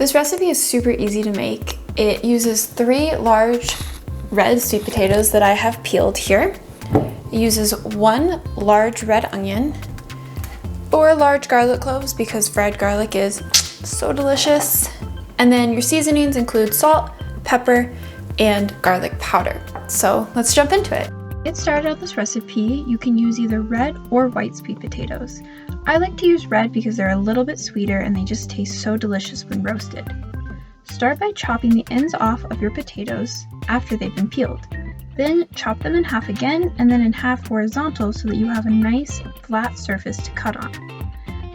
This recipe is super easy to make. It uses 3 large red sweet potatoes that I have peeled here. It uses 1 large red onion, 4 large garlic cloves because fried garlic is so delicious. And then your seasonings include salt, pepper, and garlic powder. So let's jump into it. To get started on this recipe, you can use either red or white sweet potatoes. I like to use red because they're a little bit sweeter and they just taste so delicious when roasted. Start by chopping the ends off of your potatoes after they've been peeled. Then chop them in half again and then in half horizontal so that you have a nice flat surface to cut on.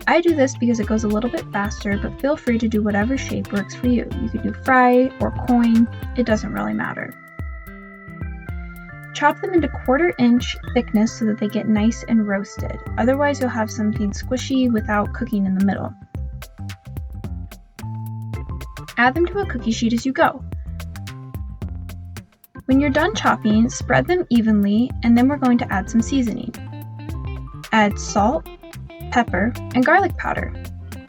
I do this because it goes a little bit faster, but feel free to do whatever shape works for you. You could do fry or coin, it doesn't really matter. Chop them into 1/4 inch thickness so that they get nice and roasted. Otherwise, you'll have something squishy without cooking in the middle. Add them to a cookie sheet as you go. When you're done chopping, spread them evenly, and then we're going to add some seasoning. Add salt, pepper, and garlic powder.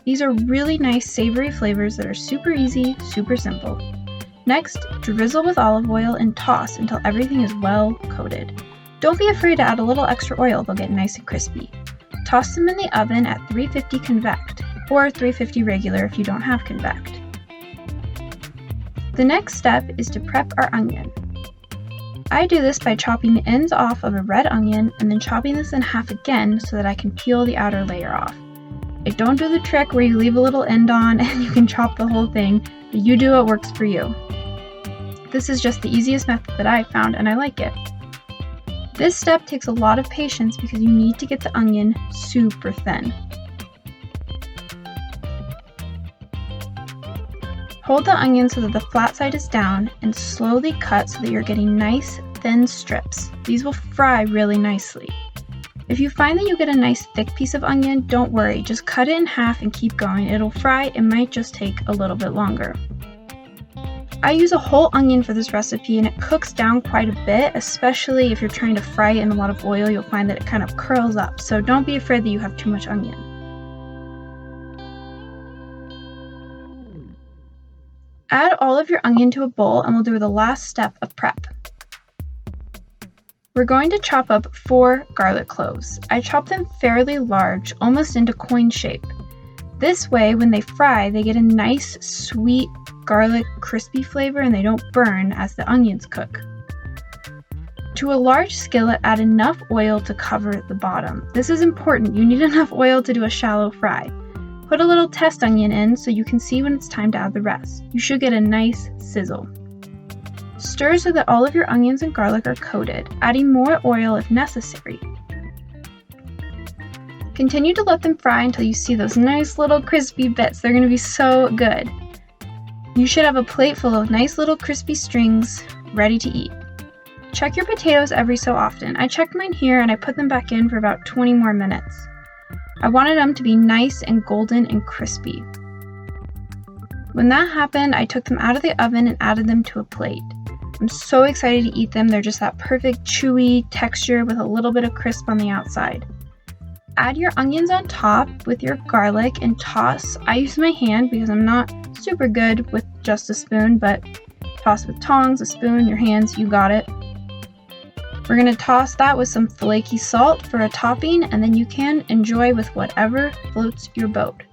These are really nice savory flavors that are super easy, super simple. Next, drizzle with olive oil and toss until everything is well coated. Don't be afraid to add a little extra oil, they'll get nice and crispy. Toss them in the oven at 350 convect, or 350 regular if you don't have convect. The next step is to prep our onion. I do this by chopping the ends off of a red onion and then chopping this in half again so that I can peel the outer layer off. I don't do the trick where you leave a little end on and you can chop the whole thing, but you do what works for you. This is just the easiest method that I've found and I like it. This step takes a lot of patience because you need to get the onion super thin. Hold the onion so that the flat side is down and slowly cut so that you're getting nice thin strips. These will fry really nicely. If you find that you get a nice thick piece of onion, don't worry, just cut it in half and keep going. It'll fry, it might just take a little bit longer. I use a whole onion for this recipe and it cooks down quite a bit, especially if you're trying to fry it in a lot of oil, you'll find that it kind of curls up, so don't be afraid that you have too much onion. Add all of your onion to a bowl and we'll do the last step of prep. We're going to chop up 4 garlic cloves. I chop them fairly large, almost into coin shape. This way, when they fry, they get a nice, sweet, garlic, crispy flavor and they don't burn as the onions cook. To a large skillet, add enough oil to cover the bottom. This is important. You need enough oil to do a shallow fry. Put a little test onion in so you can see when it's time to add the rest. You should get a nice sizzle. Stir so that all of your onions and garlic are coated, adding more oil if necessary. Continue to let them fry until you see those nice little crispy bits. They're going to be so good. You should have a plate full of nice little crispy strings ready to eat. Check your potatoes every so often. I checked mine here and I put them back in for about 20 more minutes. I wanted them to be nice and golden and crispy. When that happened, I took them out of the oven and added them to a plate. I'm so excited to eat them. They're just that perfect chewy texture with a little bit of crisp on the outside. Add your onions on top with your garlic and toss. I use my hand because I'm not super good with just a spoon, but toss with tongs, a spoon, your hands, you got it. We're going to toss that with some flaky salt for a topping, and then you can enjoy with whatever floats your boat.